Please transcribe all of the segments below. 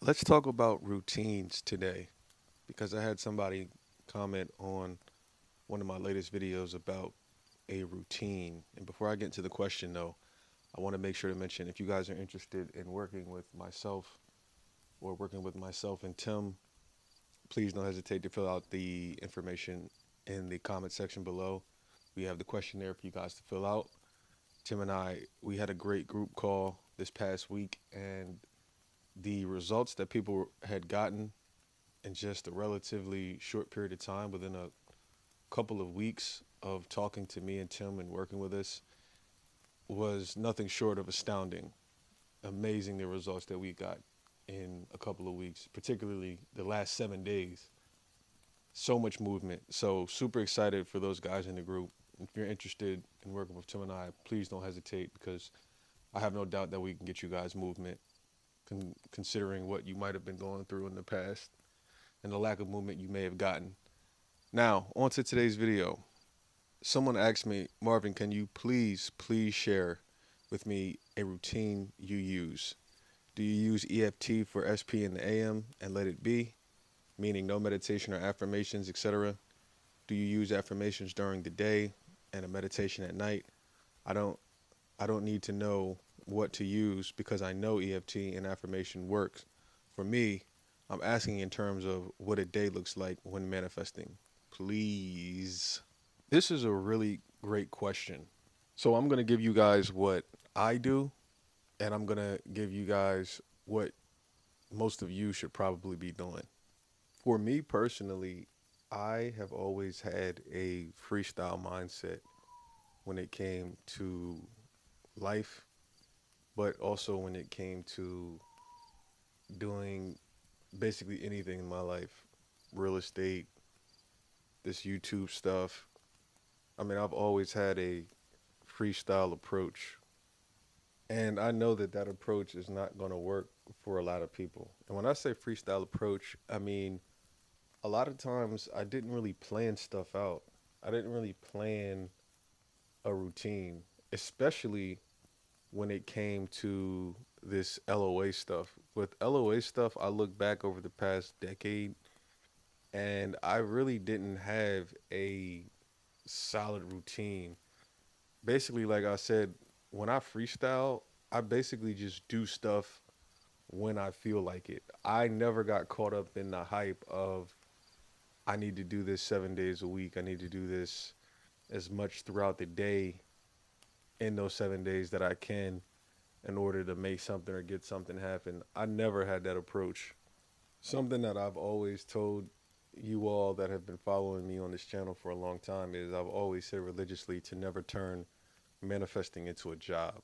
Let's talk about routines today because I had somebody comment on one of my latest videos about a routine. And before I get into the question, though, I want to make sure to mention if you guys are interested in working with myself or working with myself and Tim, please don't hesitate to fill out the information in the comment section below. We have the questionnaire for you guys to fill out. Tim and I, we had a great group call this past week, and the results that people had gotten in just a relatively short period of time, within a couple of weeks of talking to me and Tim and working with us, was nothing short of astounding. Amazing the results that we got in a couple of weeks, particularly the last 7 days. So much movement. So super excited for those guys in the group. If you're interested in working with Tim and I, please don't hesitate because I have no doubt that we can get you guys movement, considering what you might have been going through in the past and the lack of movement you may have gotten. Now, on to today's video. Someone asked me, Marvin, can you please share with me a routine you use? Do you use EFT for SP in the AM and let it be, meaning no meditation or affirmations, etc.? Do you use affirmations during the day and a meditation at night? I don't I don't need to know what to use because I know EFT and affirmation works. For me, I'm asking in terms of what a day looks like when manifesting. Please. This is a really great question. So I'm going to give you guys what I do, and I'm going to give you guys what most of you should probably be doing. For me personally, I have always had a freestyle mindset when it came to life, but also when it came to doing basically anything in my life, real estate, this YouTube stuff. I mean, I've always had a freestyle approach. And I know that that approach is not going to work for a lot of people. And when I say freestyle approach, I mean, a lot of times I didn't really plan stuff out. I didn't really plan a routine, especially when it came to this LOA stuff. With LOA stuff, I look back over the past decade and I really didn't have a solid routine. Basically, like I said, when I freestyle, I basically just do stuff when I feel like it. I never got caught up in the hype of I need to do this 7 days a week. I need to do this as much throughout the day in those 7 days that I can in order to make something or get something happen. I never had that approach. Something that I've always told you all that have been following me on this channel for a long time is I've always said religiously to never turn manifesting into a job.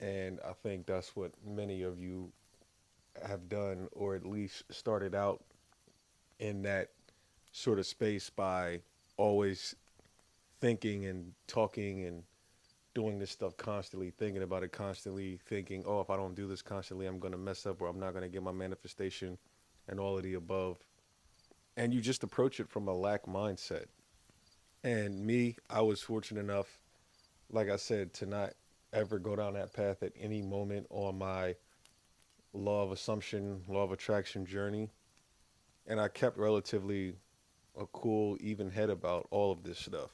And I think that's what many of you have done, or at least started out in that sort of space by always thinking and talking and doing this stuff constantly, thinking about it constantly, thinking, oh, if I don't do this constantly, I'm going to mess up or I'm not going to get my manifestation and all of the above. And you just approach it from a lack mindset. And me, I was fortunate enough, like I said, to not ever go down that path at any moment on my law of assumption, law of attraction journey. And I kept relatively a cool, even head about all of this stuff.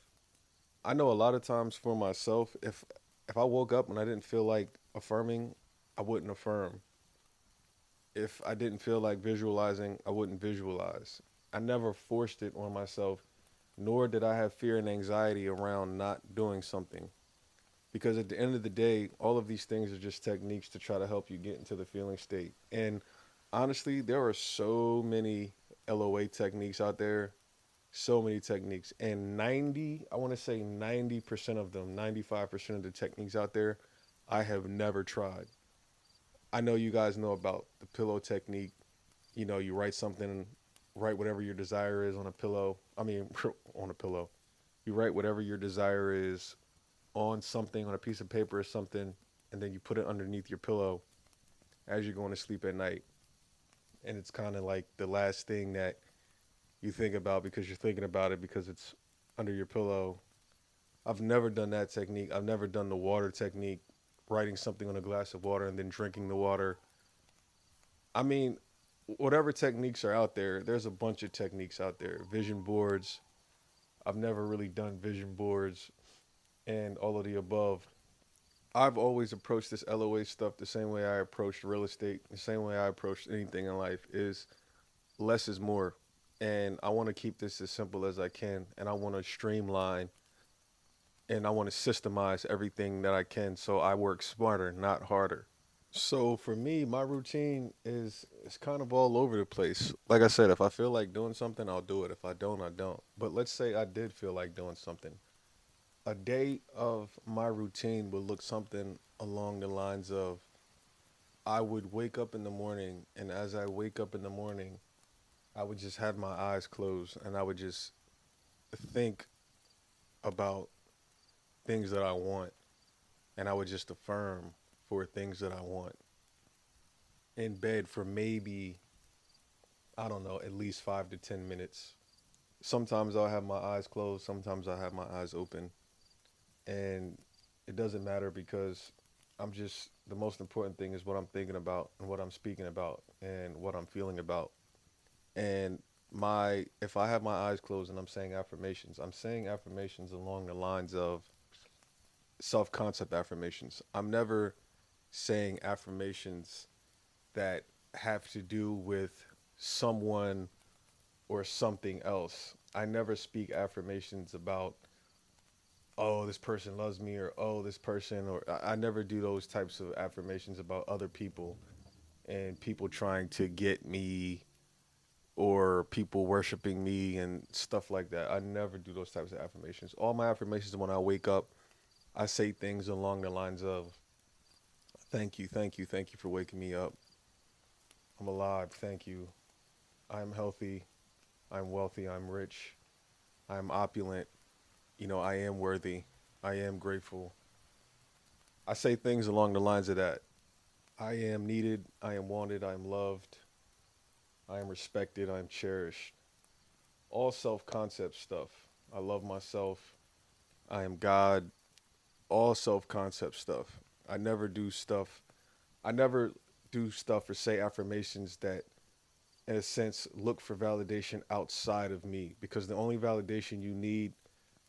I know a lot of times for myself, if I woke up and I didn't feel like affirming, I wouldn't affirm. If I didn't feel like visualizing, I wouldn't visualize. I never forced it on myself, nor did I have fear and anxiety around not doing something. Because at the end of the day, all of these things are just techniques to try to help you get into the feeling state. And honestly, there are so many LOA techniques out there, so many techniques. And I want to say 90% of them, 95% of the techniques out there, I have never tried. I know you guys know about the pillow technique. You know, you write something, write whatever your desire is on a pillow. I mean, on a pillow. You write whatever your desire is on something, on a piece of paper or something, and then you put it underneath your pillow as you're going to sleep at night. And it's kind of like the last thing that you think about because you're thinking about it because it's under your pillow. I've never done that technique. I've never done the water technique, writing something on a glass of water and then drinking the water. I mean, whatever techniques are out there, there's a bunch of techniques out there. Vision boards. I've never really done vision boards and all of the above. I've always approached this LOA stuff the same way I approached real estate, the same way I approached anything in life is less is more. And I want to keep this as simple as I can. And I want to streamline and I want to systemize everything that I can so I work smarter, not harder. So for me, my routine is kind of all over the place. Like I said, if I feel like doing something, I'll do it. If I don't, I don't. But let's say I did feel like doing something. A day of my routine would look something along the lines of I would wake up in the morning, and as I wake up in the morning, I would just have my eyes closed and I would just think about things that I want, and I would just affirm for things that I want in bed for maybe, I don't know, at least 5 to 10 minutes. Sometimes I'll have my eyes closed, sometimes I'll have my eyes open, and it doesn't matter because the most important thing is what I'm thinking about and what I'm speaking about and what I'm feeling about. And if I have my eyes closed and I'm saying affirmations along the lines of self-concept affirmations. I'm never saying affirmations that have to do with someone or something else. I never speak affirmations about, oh, this person loves me, or oh, this person, or I never do those types of affirmations about other people and people trying to get me or people worshiping me and stuff like that. I never do those types of affirmations. All my affirmations when I wake up, I say things along the lines of, thank you, thank you, thank you for waking me up. I'm alive, thank you. I'm healthy, I'm wealthy, I'm rich, I'm opulent. I am worthy, I am grateful. I say things along the lines of that. I am needed, I am wanted, I am loved, I am respected, I am cherished. All self concept stuff. I love myself, I am God, all self concept stuff. I never do stuff. I never do stuff or say affirmations that, in a sense, look for validation outside of me because the only validation you need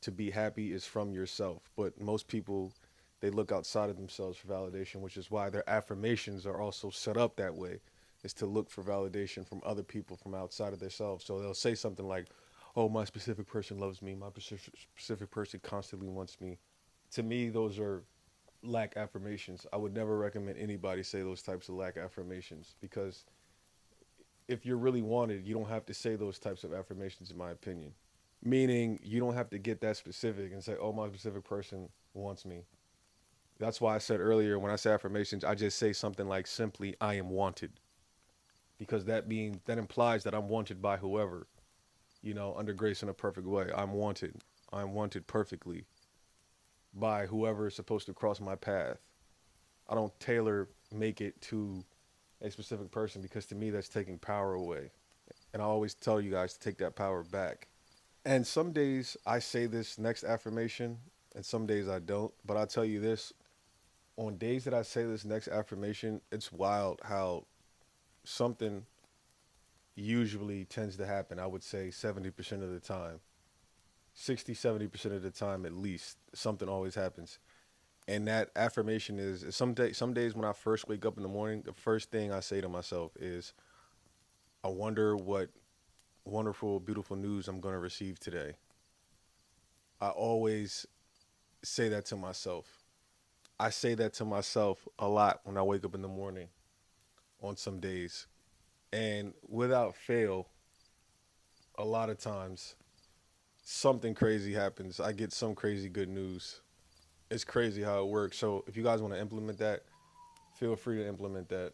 to be happy is from yourself. But most people, they look outside of themselves for validation, which is why their affirmations are also set up that way, is to look for validation from other people from outside of themselves. So they'll say something like, oh, my specific person loves me. My specific person constantly wants me. To me, those are lack affirmations. I would never recommend anybody say those types of lack affirmations because if you're really wanted, you don't have to say those types of affirmations, in my opinion. Meaning, you don't have to get that specific and say, oh, my specific person wants me. That's why I said earlier when I say affirmations, I just say something like simply, I am wanted. Because that implies that I'm wanted by whoever, under grace in a perfect way. I'm wanted. I'm wanted perfectly by whoever is supposed to cross my path. I don't tailor make it to a specific person because to me that's taking power away. And I always tell you guys to take that power back. And some days I say this next affirmation and some days I don't. But I'll tell you this, on days that I say this next affirmation, it's wild how something usually tends to happen. I would say 70% of the time, 60, 70% of the time at least, something always happens. And that affirmation is some days when I first wake up in the morning, the first thing I say to myself is, I wonder what wonderful, beautiful news I'm going to receive today. I always say that to myself. I say that to myself a lot when I wake up in the morning on some days. And without fail, a lot of times something crazy happens. I get some crazy good news. It's crazy how it works. So if you guys want to implement that, feel free to implement that.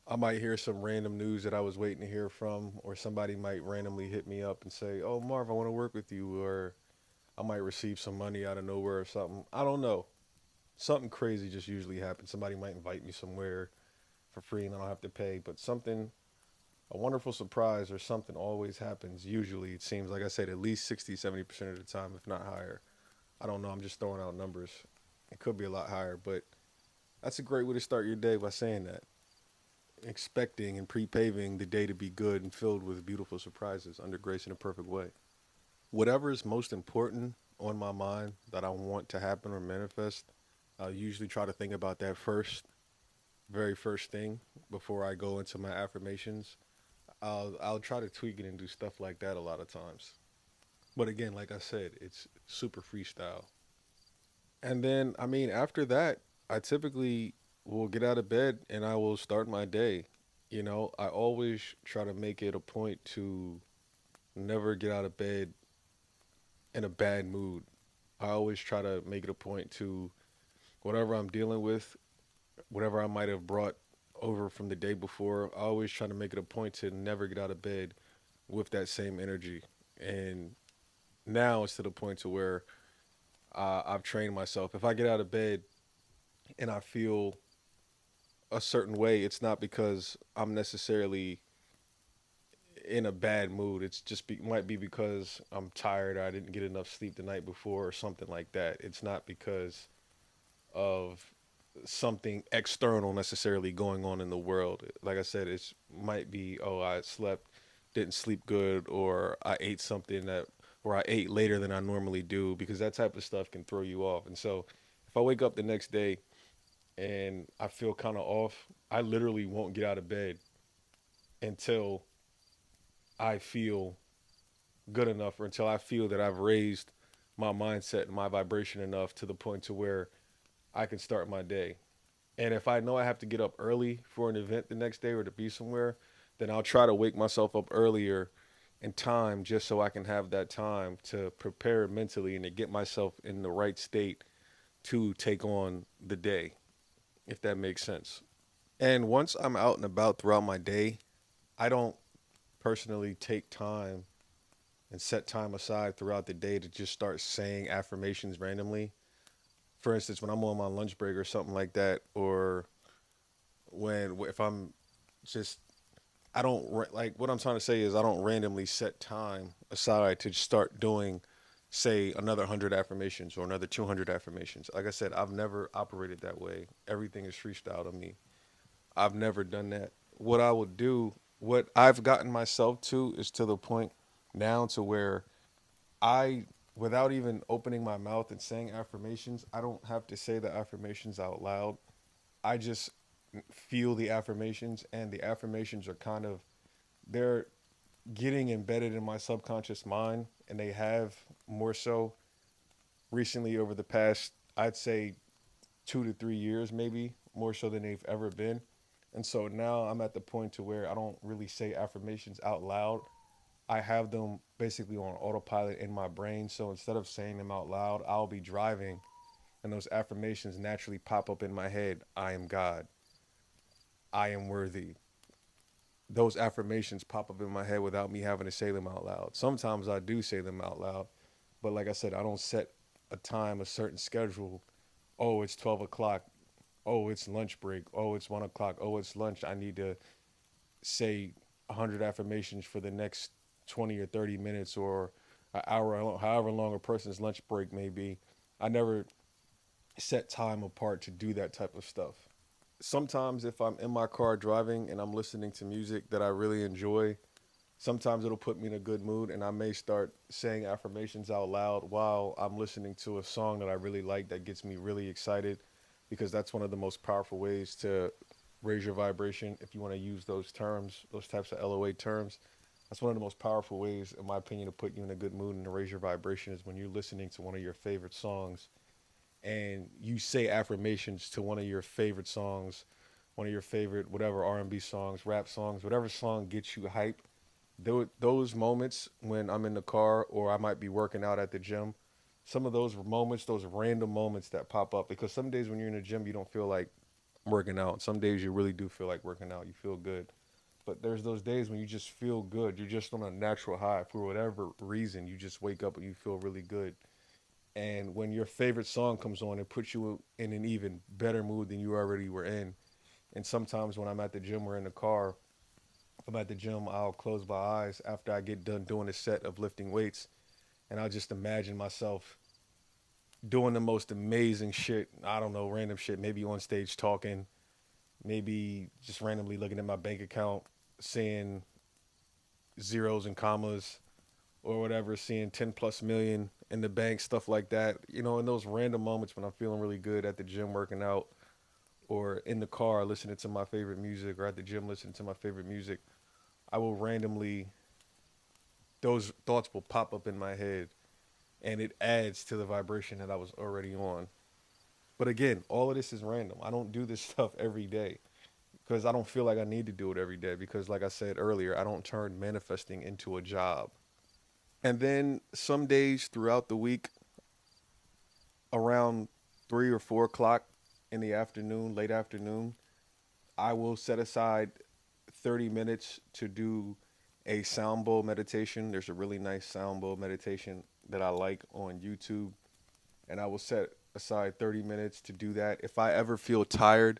I might hear some random news that I was waiting to hear from, or somebody might randomly hit me up and say, oh, Marv, I want to work with you. Or I might receive some money out of nowhere or something. I don't know. Something crazy just usually happens. Somebody might invite me somewhere for free and I don't have to pay. But a wonderful surprise or something always happens. Usually, it seems like I said, at least 60, 70% of the time, if not higher. I don't know. I'm just throwing out numbers. It could be a lot higher, but that's a great way to start your day by saying that. expecting and pre-paving the day to be good and filled with beautiful surprises under grace in a perfect way. Whatever is most important on my mind that I want to happen or manifest, I'll usually try to think about that first, very first thing before I go into my affirmations. I'll try to tweak it and do stuff like that a lot of times. But again, like I said, it's super freestyle. And then, I mean, after that, I typically will get out of bed and I will start my day. You know, I always try to make it a point to never get out of bed in a bad mood. I always try to make it a point to whatever I'm dealing with, whatever I might have brought over from the day before, I always try to make it a point to never get out of bed with that same energy. And now it's to the point to where I've trained myself. If I get out of bed and I feel a certain way, it's not because I'm necessarily in a bad mood. It's just might be because I'm tired. Or I didn't get enough sleep the night before, or something like that. It's not because of something external necessarily going on in the world. Like I said, it might be, oh, I slept, didn't sleep good, or I ate something that, or I ate later than I normally do, because that type of stuff can throw you off. And so if I wake up the next day and I feel kind of off, I literally won't get out of bed until I feel good enough, or until I feel that I've raised my mindset and my vibration enough to the point to where I can start my day. And if I know I have to get up early for an event the next day or to be somewhere, then I'll try to wake myself up earlier in time just so I can have that time to prepare mentally and to get myself in the right state to take on the day, if that makes sense. And once I'm out and about throughout my day, I don't personally take time and set time aside throughout the day to just start saying affirmations randomly. For instance, when I'm on my lunch break or something like that, or when if I'm just I don't like what I'm trying to say is I don't randomly set time aside to start doing, say, another 100 affirmations or another 200 affirmations. Like I said, I've never operated that way. Everything is freestyle to me. I've never done that. What I would do, what I've gotten myself to, is to the point now to where I, without even opening my mouth and saying affirmations, I don't have to say the affirmations out loud. I just feel the affirmations, and the affirmations are kind of, they're getting embedded in my subconscious mind, and they have more so recently over the past, I'd say, 2 to 3 years, maybe more so than they've ever been. And so now I'm at the point to where I don't really say affirmations out loud. I have them basically on autopilot in my brain. So instead of saying them out loud, I'll be driving and those affirmations naturally pop up in my head. I am God. I am worthy. Those affirmations pop up in my head without me having to say them out loud. Sometimes I do say them out loud, but like I said, I don't set a time, a certain schedule. Oh, it's 12 o'clock. Oh, it's lunch break. Oh, it's 1 o'clock. Oh, it's lunch. I need to say 100 affirmations for the next 20 or 30 minutes or an hour, however long a person's lunch break may be. I never set time apart to do that type of stuff. Sometimes if I'm in my car driving and I'm listening to music that I really enjoy, sometimes it'll put me in a good mood and I may start saying affirmations out loud while I'm listening to a song that I really like that gets me really excited, because that's one of the most powerful ways to raise your vibration, if you want to use those terms, those types of LOA terms. That's one of the most powerful ways, in my opinion, to put you in a good mood and to raise your vibration is when you're listening to one of your favorite songs and you say affirmations to one of your favorite songs, one of your favorite whatever R&B songs, rap songs, whatever song gets you hype. Those moments when I'm in the car or I might be working out at the gym, some of those moments, those random moments that pop up, because some days when you're in the gym you don't feel like working out. Some days you really do feel like working out. You feel good. But there's those days when you just feel good. You're just on a natural high for whatever reason. You just wake up and you feel really good. And when your favorite song comes on, it puts you in an even better mood than you already were in. And sometimes when I'm at the gym or in the car, if I'm at the gym, I'll close my eyes after I get done doing a set of lifting weights, and I'll just imagine myself doing the most amazing shit. I don't know, random shit, maybe on stage talking, maybe just randomly looking at my bank account, seeing zeros and commas or whatever, seeing 10 plus million in the bank, stuff like that. You know, in those random moments when I'm feeling really good at the gym working out or in the car listening to my favorite music or at the gym listening to my favorite music, I will randomly, those thoughts will pop up in my head and it adds to the vibration that I was already on. But again, all of this is random. I don't do this stuff every day because I don't feel like I need to do it every day because, like I said earlier, I don't turn manifesting into a job. And then some days throughout the week, around 3 or 4 o'clock in the afternoon, late afternoon, I will set aside 30 minutes to do a sound bowl meditation. There's a really nice sound bowl meditation that I like on YouTube, and I will set aside 30 minutes to do that. If I ever feel tired,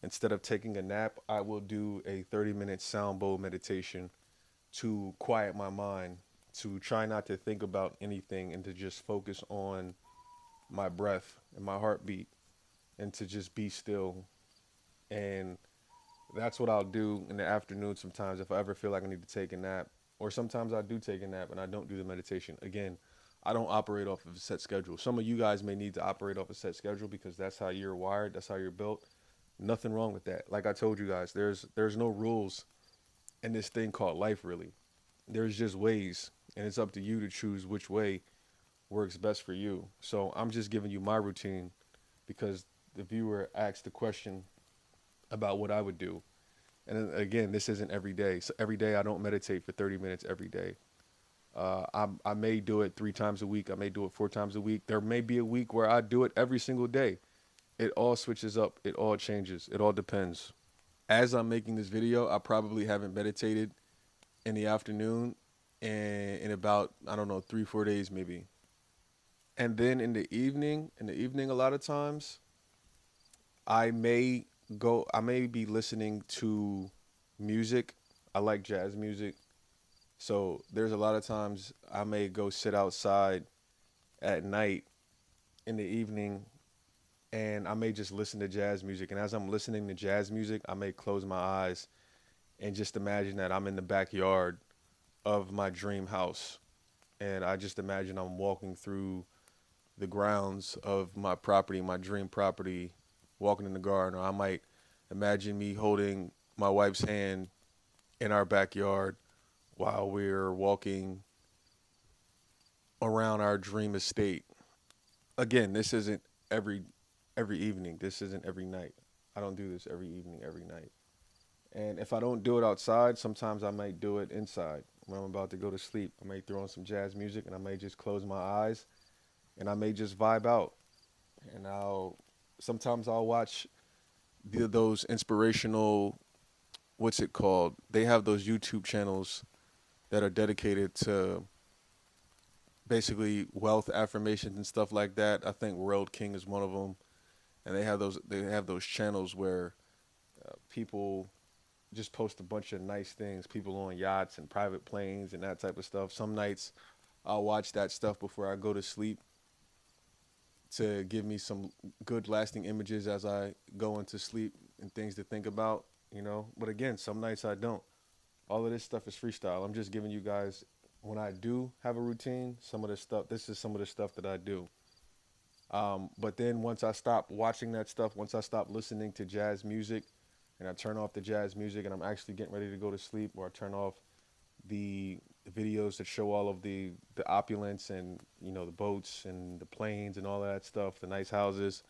instead of taking a nap, I will do a 30-minute sound bowl meditation to quiet my mind, to try not to think about anything and to just focus on my breath and my heartbeat and to just be still. And that's what I'll do in the afternoon sometimes if I ever feel like I need to take a nap. Or sometimes I do take a nap and I don't do the meditation. Again, I don't operate off of a set schedule. Some of you guys may need to operate off a set schedule because that's how you're wired, that's how you're built. Nothing wrong with that. Like I told you guys, there's no rules in this thing called life really. There's just ways and it's up to you to choose which way works best for you. So I'm just giving you my routine because the viewer asked the question about what I would do. And again, this isn't every day. So every day I don't meditate for 30 minutes every day. I may do it 3 times a week. I may do it 4 times a week. There may be a week where I do it every single day. It all switches up. It all changes. It all depends. As I'm making this video, I probably haven't meditated in the afternoon in about, I don't know, 3, 4 days maybe. And then in the evening, a lot of times, I may I may be listening to music. I like jazz music. So there's a lot of times I may go sit outside at night in the evening and I may just listen to jazz music. And as I'm listening to jazz music, I may close my eyes and just imagine that I'm in the backyard of my dream house. And I just imagine I'm walking through the grounds of my property, my dream property, walking in the garden. Or I might imagine me holding my wife's hand in our backyard while we're walking around our dream estate. Again, this isn't every every evening. This isn't every night. I don't do this every evening, every night. And if I don't do it outside, sometimes I might do it inside. When I'm about to go to sleep, I may throw on some jazz music and I may just close my eyes and I may just vibe out. And I'll watch those inspirational, what's it called? They have those YouTube channels that are dedicated to basically wealth affirmations and stuff like that. I think World King is one of them, and they have those channels where people just post a bunch of nice things. People on yachts and private planes and that type of stuff. Some nights I'll watch that stuff before I go to sleep to give me some good lasting images as I go into sleep and things to think about, you know. But again, some nights I don't. All of this stuff is freestyle. I'm just giving you guys when I do have a routine, some of the stuff, this is some of the stuff that I do. But then once I stop watching that stuff, once I stop listening to jazz music and I turn off the jazz music and I'm actually getting ready to go to sleep, or I turn off the videos that show all of the opulence and the boats and the planes and all of that stuff, the nice houses.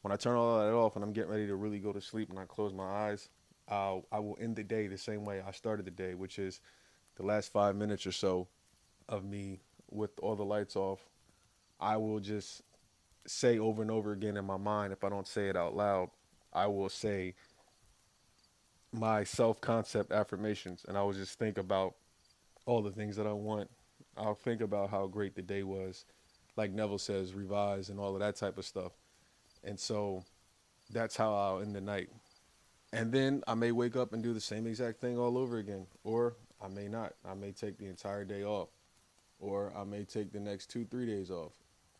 When I turn all of that off and I'm getting ready to really go to sleep and I close my eyes, I will end the day the same way I started the day, which is the last 5 minutes or so of me with all the lights off. I will just say over and over again in my mind, if I don't say it out loud, I will say my self concept affirmations and I will just think about all the things that I want. I'll think about how great the day was, like Neville says, revise and all of that type of stuff. And so that's how I'll end the night. And then I may wake up and do the same exact thing all over again, or I may not. I may take the entire day off, or I may take the next 2, 3 days off.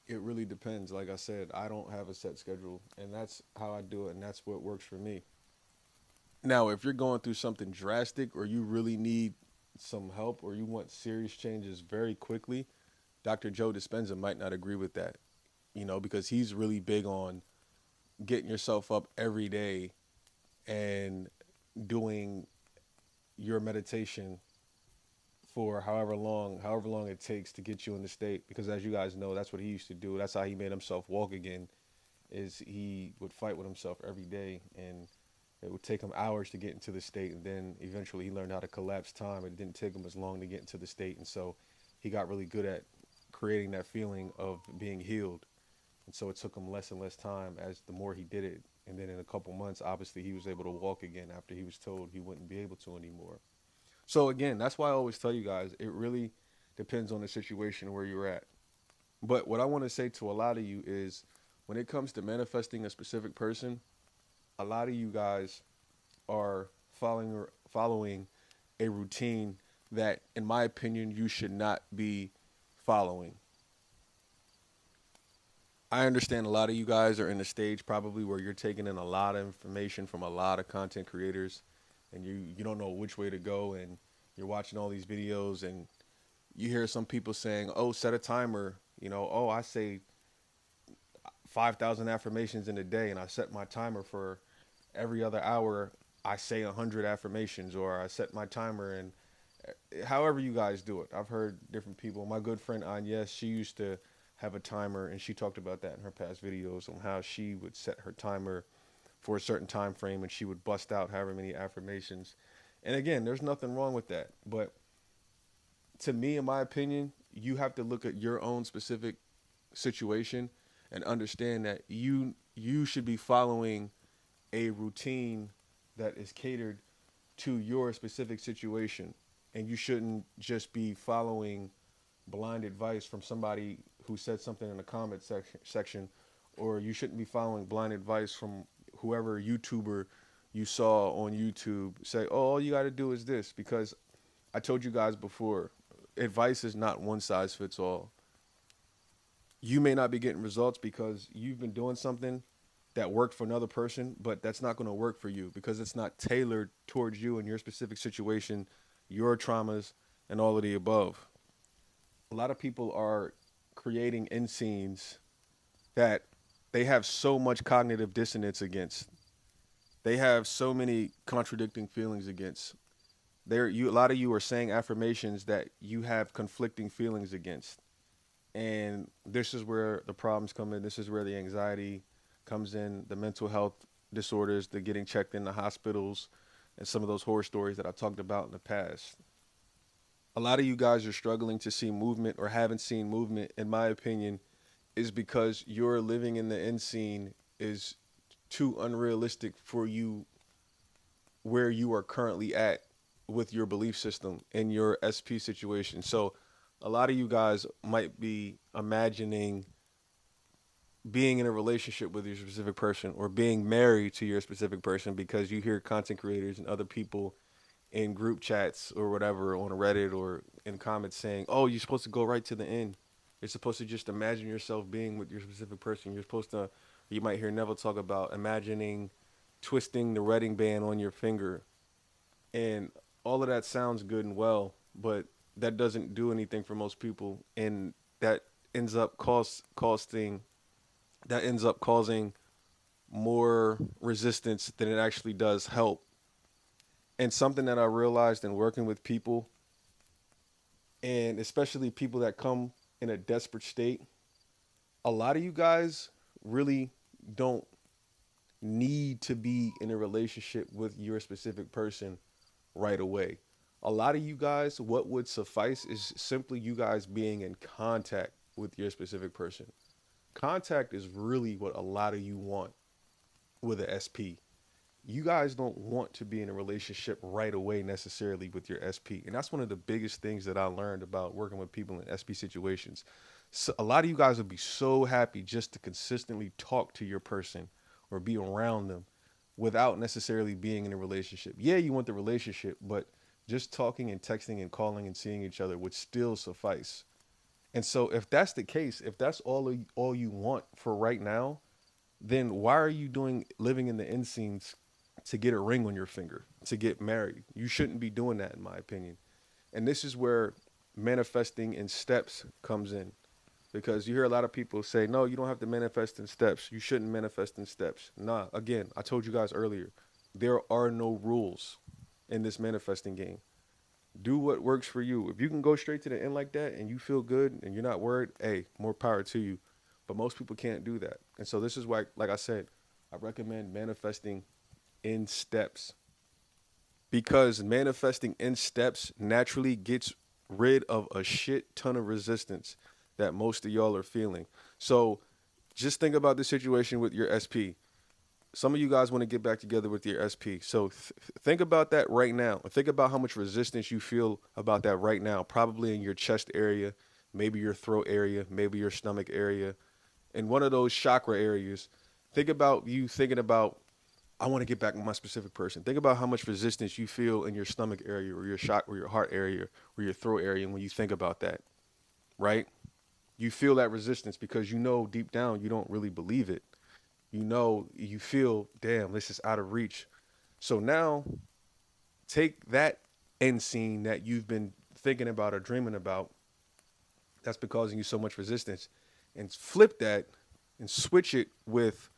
It really depends. Like I said, I don't have a set schedule, and that's how I do it, and that's what works for me. Now, if you're going through something drastic or you really need some help or you want serious changes very quickly, Dr. Joe Dispenza might not agree with that, because he's really big on getting yourself up every day and doing your meditation for however long it takes to get you in the state. Because as you guys know, that's what he used to do. That's how he made himself walk again. Is he would fight with himself every day, and it would take him hours to get into the state, and then eventually he learned how to collapse time. It didn't take him as long to get into the state, and so he got really good at creating that feeling of being healed. And so it took him less and less time as the more he did it. And then in a couple months, obviously, he was able to walk again after he was told he wouldn't be able to anymore. So again, that's why I always tell you guys, it really depends on the situation where you're at. But what I want to say to a lot of you is when it comes to manifesting a specific person, a lot of you guys are following a routine that, in my opinion, you should not be following. I understand a lot of you guys are in a stage probably where you're taking in a lot of information from a lot of content creators, and you don't know which way to go, and you're watching all these videos and you hear some people saying, "Oh, set a timer." "Oh, I say 5,000 affirmations in a day, and I set my timer for every other hour. I say 100 affirmations, or I set my timer." And however you guys do it, I've heard different people. My good friend Agnes, she used to have a timer, and she talked about that in her past videos on how she would set her timer for a certain time frame, and she would bust out however many affirmations. And again, there's nothing wrong with that, but to me, in my opinion, you have to look at your own specific situation and understand that you should be following a routine that is catered to your specific situation, and you shouldn't just be following blind advice from somebody who said something in the section, or you shouldn't be following blind advice from whoever YouTuber you saw on YouTube say, "Oh, all you got to do is this," because I told you guys before, advice is not one size fits all. You may not be getting results because you've been doing something that worked for another person, but that's not going to work for you because it's not tailored towards you and your specific situation, your traumas, and all of the above. A lot of people are creating end scenes that they have so much cognitive dissonance against. They have so many contradicting feelings against. A lot of you are saying affirmations that you have conflicting feelings against. And this is where the problems come in. This is where the anxiety comes in, the mental health disorders, the getting checked in the hospitals, and some of those horror stories that I talked about in the past. A lot of you guys are struggling to see movement or haven't seen movement, in my opinion, is because your living in the end scene is too unrealistic for you where you are currently at with your belief system in your SP situation. So a lot of you guys might be imagining being in a relationship with your specific person or being married to your specific person because you hear content creators and other people in group chats or whatever on Reddit or in comments saying, "Oh, you're supposed to go right to the end. You're supposed to just imagine yourself being with your specific person. You're supposed to," you might hear Neville talk about imagining twisting the wedding band on your finger. And all of that sounds good and well, but that doesn't do anything for most people. And that ends up costing that ends up causing more resistance than it actually does help. And something that I realized in working with people, and especially people that come in a desperate state, a lot of you guys really don't need to be in a relationship with your specific person right away. A lot of you guys, what would suffice is simply you guys being in contact with your specific person. Contact is really what a lot of you want with a SP. You guys don't want to be in a relationship right away necessarily with your SP. And that's one of the biggest things that I learned about working with people in SP situations. So a lot of you guys would be so happy just to consistently talk to your person or be around them without necessarily being in a relationship. Yeah, you want the relationship, but just talking and texting and calling and seeing each other would still suffice. And so if that's the case, if that's all you want for right now, then why are you living in the end scenes to get a ring on your finger, to get married. You shouldn't be doing that, in my opinion. And this is where manifesting in steps comes in. Because you hear a lot of people say, no, you don't have to manifest in steps. You shouldn't manifest in steps. Nah, again, I told you guys earlier, there are no rules in this manifesting game. Do what works for you. If you can go straight to the end like that and you feel good and you're not worried, hey, more power to you. But most people can't do that. And so this is why, like I said, I recommend manifesting in steps, because manifesting in steps naturally gets rid of a shit ton of resistance that most of y'all are feeling. So just think about the situation with your SP. Some of you guys want to get back together with your SP. So think about that right now. Think about how much resistance you feel about that right now, probably in your chest area, maybe your throat area, maybe your stomach area, in one of those chakra areas. Think about you thinking about, I want to get back with my specific person. Think about how much resistance you feel in your stomach area or your or your heart area or your throat area when you think about that, right? You feel that resistance because you know deep down you don't really believe it. You know, you feel, damn, this is out of reach. So now take that end scene that you've been thinking about or dreaming about that's been causing you so much resistance, and flip that and switch it with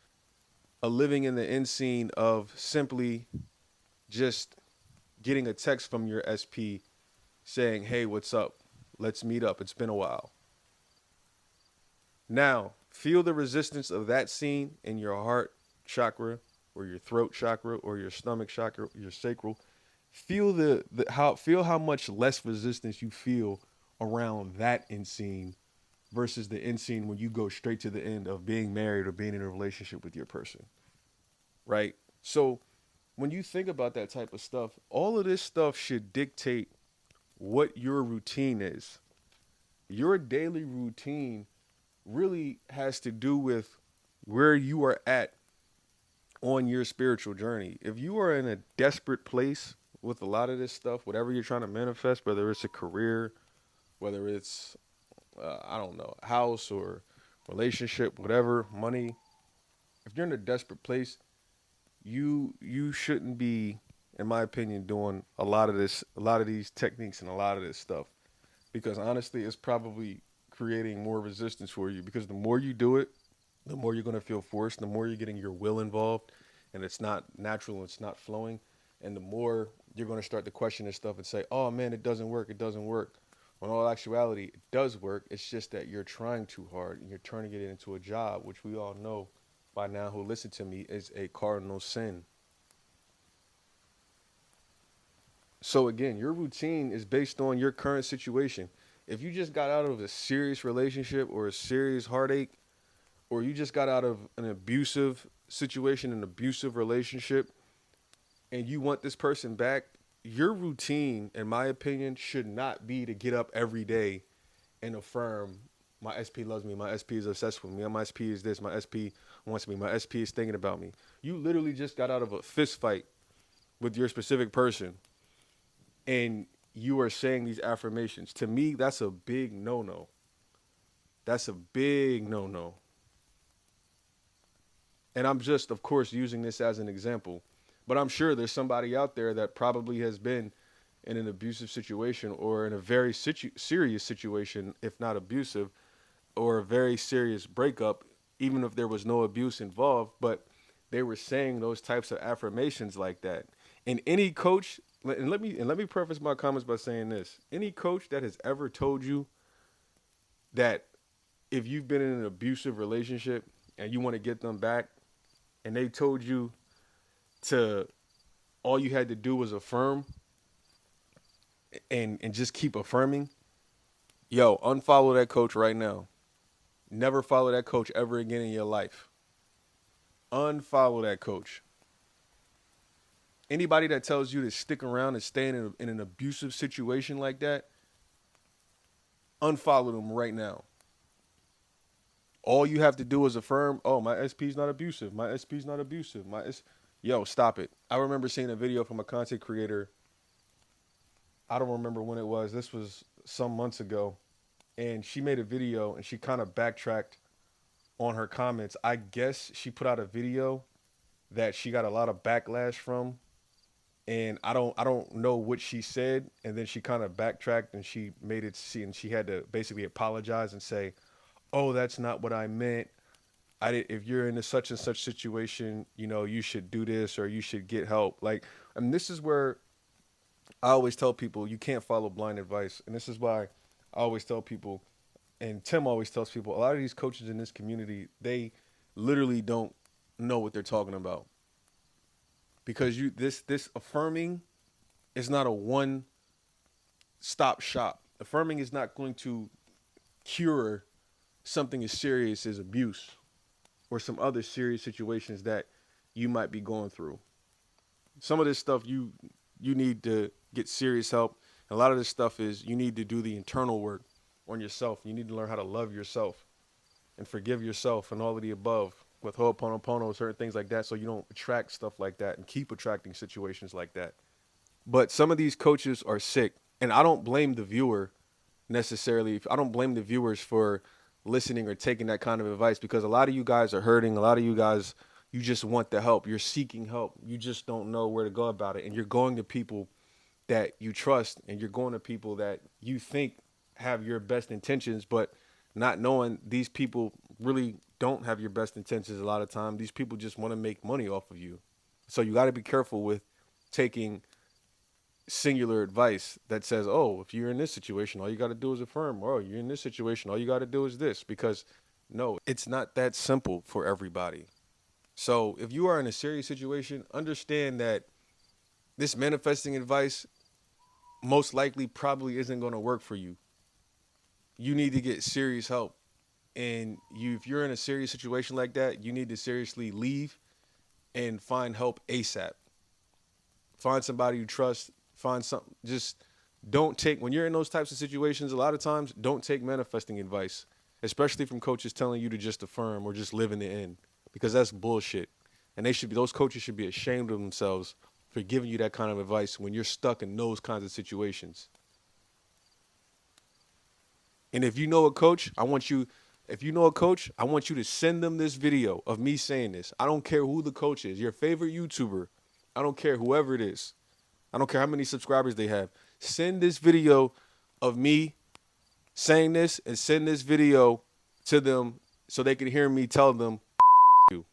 a living in the end scene of simply just getting a text from your SP saying, hey, what's up? Let's meet up. It's been a while. Now, feel the resistance of that scene in your heart chakra or your throat chakra or your stomach chakra, your sacral. Feel feel how much less resistance you feel around that end scene versus the end scene when you go straight to the end of being married or being in a relationship with your person, right? So when you think about that type of stuff, all of this stuff should dictate what your routine is. Your daily routine really has to do with where you are at on your spiritual journey. If you are in a desperate place with a lot of this stuff, whatever you're trying to manifest, whether it's a career, whether it's, I don't know, house or relationship, whatever, money, if you're in a desperate place, you shouldn't be, in my opinion, doing a lot of these techniques and a lot of this stuff, because honestly, it's probably creating more resistance for you, because the more you do it, the more you're going to feel forced, the more you're getting your will involved, and it's not natural, it's not flowing, and the more you're going to start to question this stuff and say, oh man, it doesn't work, it doesn't work. When all actuality, it does work. It's just that you're trying too hard and you're turning it into a job, which we all know by now who listen to me is a cardinal sin. So again, your routine is based on your current situation. If you just got out of a serious relationship or a serious heartache, or you just got out of an abusive situation, an abusive relationship, and you want this person back, your routine, in my opinion, should not be to get up every day and affirm, my SP loves me, my SP is obsessed with me, my SP is this, my SP wants me, my SP is thinking about me. You literally just got out of a fist fight with your specific person and you are saying these affirmations. To me, that's a big no-no. That's a big no-no. And I'm just, of course, using this as an example. But I'm sure there's somebody out there that probably has been in an abusive situation or in a very serious situation, if not abusive, or a very serious breakup, even if there was no abuse involved, but they were saying those types of affirmations like that. And any coach, and let me preface my comments by saying this: any coach that has ever told you that if you've been in an abusive relationship and you want to get them back, and they told you to, all you had to do was affirm and just keep affirming, yo, unfollow that coach right now. Never follow that coach ever again in your life. Unfollow that coach. Anybody that tells you to stick around and stay in an abusive situation like that, unfollow them right now. All you have to do is affirm, oh, my SP's not abusive. My SP's not abusive. Yo, stop it. I remember seeing a video from a content creator. I don't remember when it was. This was some months ago. And she made a video and she kind of backtracked on her comments. I guess she put out a video that she got a lot of backlash from, and I don't know what she said, and then she kind of backtracked and she made it see, and she had to basically apologize and say, "Oh, that's not what I meant. I did. If you're in a such and such situation, you should do this or you should get help." Like, and this is where I always tell people you can't follow blind advice, and this is why I always tell people, and Tim always tells people, a lot of these coaches in this community, they literally don't know what they're talking about, because this affirming is not a one stop shop. Affirming is not going to cure something as serious as abuse or some other serious situations that you might be going through. Some of this stuff you need to get serious help. And a lot of this stuff is you need to do the internal work on yourself. You need to learn how to love yourself and forgive yourself and all of the above with Ho'oponopono, certain things like that, so you don't attract stuff like that and keep attracting situations like that. But some of these coaches are sick, and I don't blame the viewer necessarily. I don't blame the viewers for listening or taking that kind of advice, because a lot of you guys are hurting. A lot of you guys, you just want the help. You're seeking help. You just don't know where to go about it. And you're going to people that you trust, and you're going to people that you think have your best intentions, but not knowing these people really don't have your best intentions a lot of time. These people just want to make money off of you. So you got to be careful with taking singular advice that says, "Oh, if you're in this situation, all you got to do is affirm." Or, "Oh, you're in this situation, all you got to do is this." Because no, it's not that simple for everybody. So if you are in a serious situation, understand that this manifesting advice most likely probably isn't going to work for you. You need to get serious help. And if you're in a serious situation like that, you need to seriously leave and find help ASAP. Find somebody you trust. Find something. Just don't take, when you're in those types of situations, a lot of times, don't take manifesting advice, especially from coaches telling you to just affirm or just live in the end, because that's bullshit. And those coaches should be ashamed of themselves for giving you that kind of advice when you're stuck in those kinds of situations. And if you know a coach, if you know a coach, I want you to send them this video of me saying this. I don't care who the coach is, your favorite YouTuber. I don't care whoever it is. I don't care how many subscribers they have. Send this video of me saying this, and send this video to them so they can hear me tell them you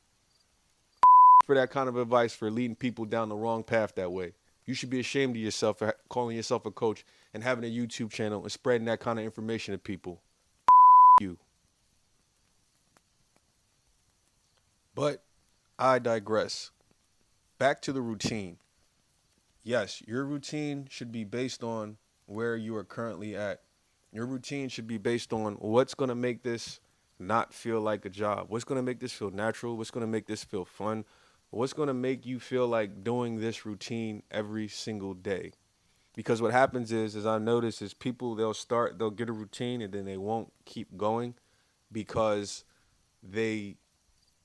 for that kind of advice, for leading people down the wrong path that way. You should be ashamed of yourself for calling yourself a coach and having a YouTube channel and spreading that kind of information to people. You. But I digress. Back to the routine. Yes, your routine should be based on where you are currently at. Your routine should be based on what's going to make this not feel like a job. What's going to make this feel natural? What's going to make this feel fun? What's going to make you feel like doing this routine every single day? Because what happens is I notice is people, they'll get a routine and then they won't keep going because they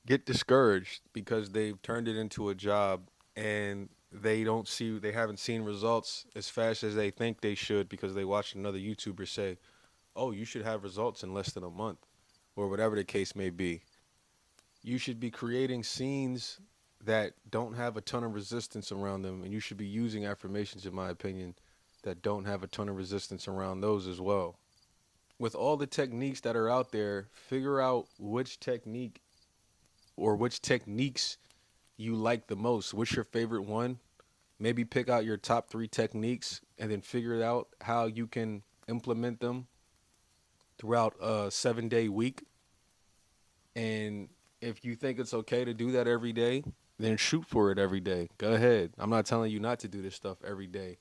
get discouraged because they've turned it into a job, and they haven't seen results as fast as they think they should, because they watched another YouTuber say, "Oh, you should have results in less than a month," or whatever the case may be. You should be creating scenes that don't have a ton of resistance around them, and you should be using affirmations, in my opinion, that don't have a ton of resistance around those as well. With all the techniques that are out there, figure out which technique or which techniques you like the most. What's your favorite one? Maybe pick out your top 3 techniques and then figure out how you can implement them throughout a 7-day week. And if you think it's okay to do that every day, then shoot for it every day. Go ahead. I'm not telling you not to do this stuff every day.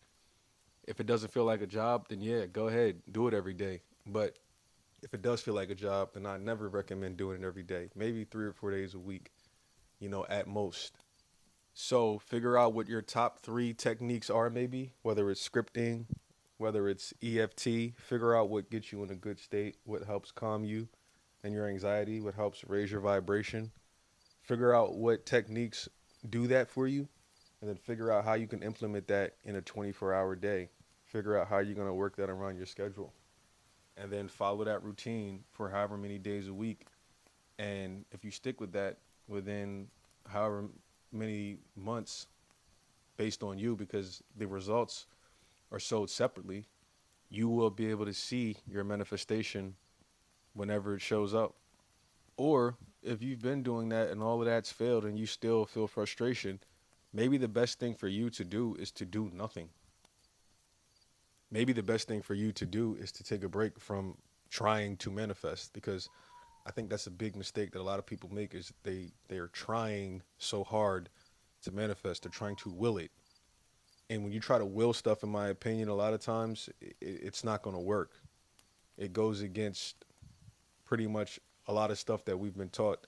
If it doesn't feel like a job, then yeah, go ahead, do it every day. But if it does feel like a job, then I never recommend doing it every day. Maybe 3 or 4 days a week, at most. So figure out what your top 3 techniques are, maybe, whether it's scripting, whether it's EFT. Figure out what gets you in a good state, what helps calm you and your anxiety, what helps raise your vibration. Figure out what techniques do that for you, and then figure out how you can implement that in a 24-hour day. Figure out how you're going to work that around your schedule. And then follow that routine for however many days a week. And if you stick with that within however many months based on you because the results are sold separately. You will be able to see your manifestation whenever it shows up. Or if you've been doing that and all of that's failed and you still feel frustration, maybe the best thing for you to do is to do nothing. Maybe the best thing for you to do is to take a break from trying to manifest, because I think that's a big mistake that a lot of people make is they are trying so hard to manifest. They're trying to will it. And when you try to will stuff, in my opinion, a lot of times it's not going to work. It goes against pretty much a lot of stuff that we've been taught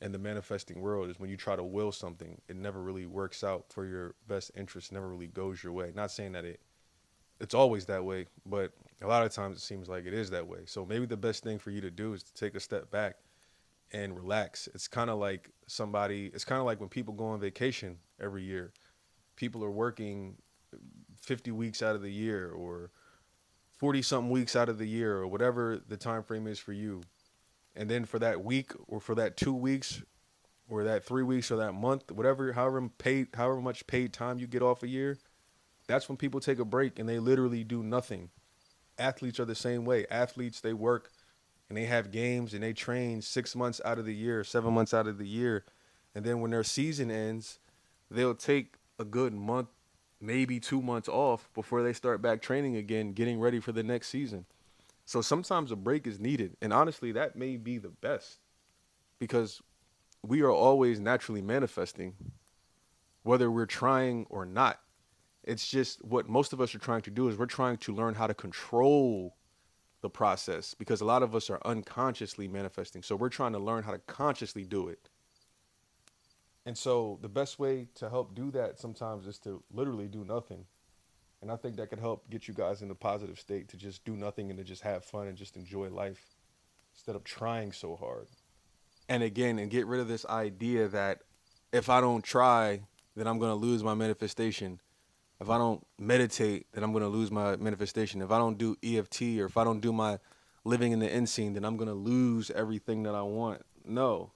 in the manifesting world. Is when you try to will something, it never really works out for your best interest, never really goes your way. Not saying that it's always that way, but a lot of times it seems like it is that way. So maybe the best thing for you to do is to take a step back and relax. It's kind of like when people go on vacation every year. People are working 50 weeks out of the year or 40 something weeks out of the year or whatever the time frame is for you. And then for that week or for that 2 weeks or that 3 weeks or that month, whatever, however much paid time you get off a year, that's when people take a break and they literally do nothing. Athletes are the same way. Athletes, they work and they have games and they train 6 months out of the year, 7 months out of the year. And then when their season ends, they'll take a good month, maybe 2 months off before they start back training again, getting ready for the next season. So sometimes a break is needed. And honestly, that may be the best because we are always naturally manifesting, whether we're trying or not. It's just what most of us are trying to do is we're trying to learn how to control the process because a lot of us are unconsciously manifesting. So we're trying to learn how to consciously do it. And so the best way to help do that sometimes is to literally do nothing. And I think that could help get you guys in a positive state to just do nothing and to just have fun and just enjoy life instead of trying so hard. And again, and get rid of this idea that if I don't try, then I'm going to lose my manifestation. If I don't meditate, then I'm going to lose my manifestation. If I don't do EFT or if I don't do my living in the end scene, then I'm going to lose everything that I want. No,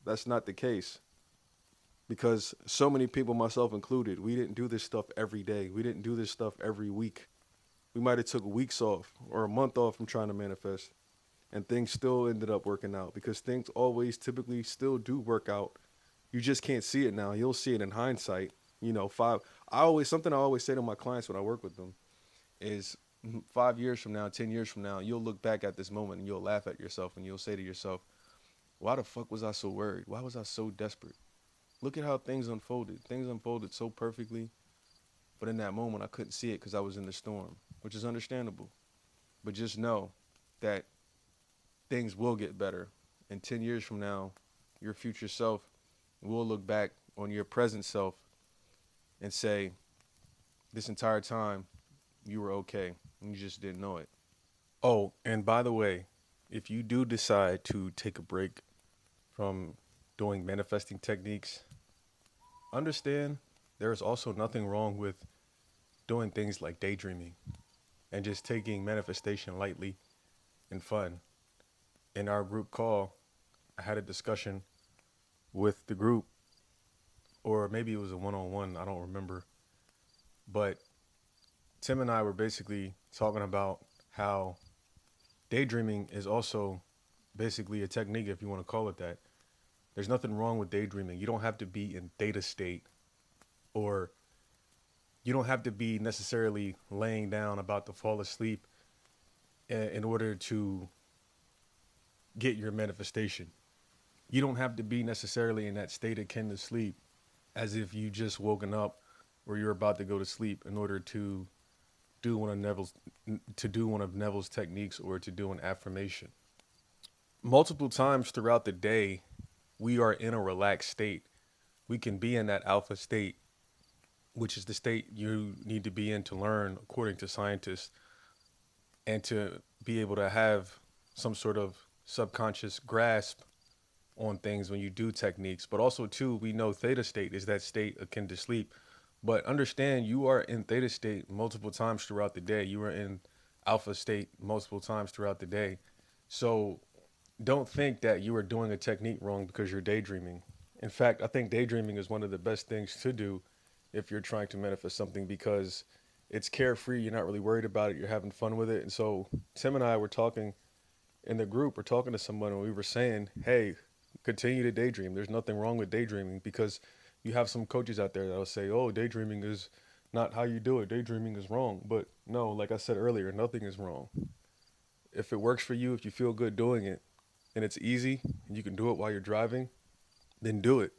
that's not the case. Because so many people, myself included, we didn't do this stuff every day. We didn't do this stuff every week. We might have took weeks off or a month off from trying to manifest. And things still ended up working out because things always typically still do work out. You just can't see it now. You'll see it in hindsight. You know, something I always say to my clients when I work with them is 5 years from now, 10 years from now, you'll look back at this moment and you'll laugh at yourself and you'll say to yourself, why the fuck was I so worried? Why was I so desperate? Look at how things unfolded. Things unfolded so perfectly, but in that moment I couldn't see it because I was in the storm, which is understandable. But just know that things will get better. And 10 years from now, your future self will look back on your present self and say, this entire time, you were okay. And you just didn't know it. Oh, and by the way, if you do decide to take a break from doing manifesting techniques, understand there is also nothing wrong with doing things like daydreaming and just taking manifestation lightly and fun. In our group call, I had a discussion with the group, or maybe it was a one on one, I don't remember. But Tim and I were basically talking about how daydreaming is also basically a technique, if you want to call it that. There's nothing wrong with daydreaming. You don't have to be in theta state, or you don't have to be necessarily laying down about to fall asleep in order to get your manifestation. You don't have to be necessarily in that state akin to sleep as if you just woken up or you're about to go to sleep in order to do one of Neville's techniques or to do an affirmation. Multiple times throughout the day, we are in a relaxed state. We can be in that alpha state, which is the state you need to be in to learn, according to scientists, and to be able to have some sort of subconscious grasp on things when you do techniques. But also, too, we know theta state is that state akin to sleep. But understand you are in theta state multiple times throughout the day. You are in alpha state multiple times throughout the day. So don't think that you are doing a technique wrong because you're daydreaming. In fact, I think daydreaming is one of the best things to do if you're trying to manifest something because it's carefree. You're not really worried about it. You're having fun with it. And so Tim and I were talking in the group, we're talking to someone, and we were saying, hey, continue to daydream. There's nothing wrong with daydreaming because you have some coaches out there that'll say, oh, daydreaming is not how you do it. Daydreaming is wrong. But no, like I said earlier, nothing is wrong. If it works for you, if you feel good doing it, and it's easy, and you can do it while you're driving, then do it.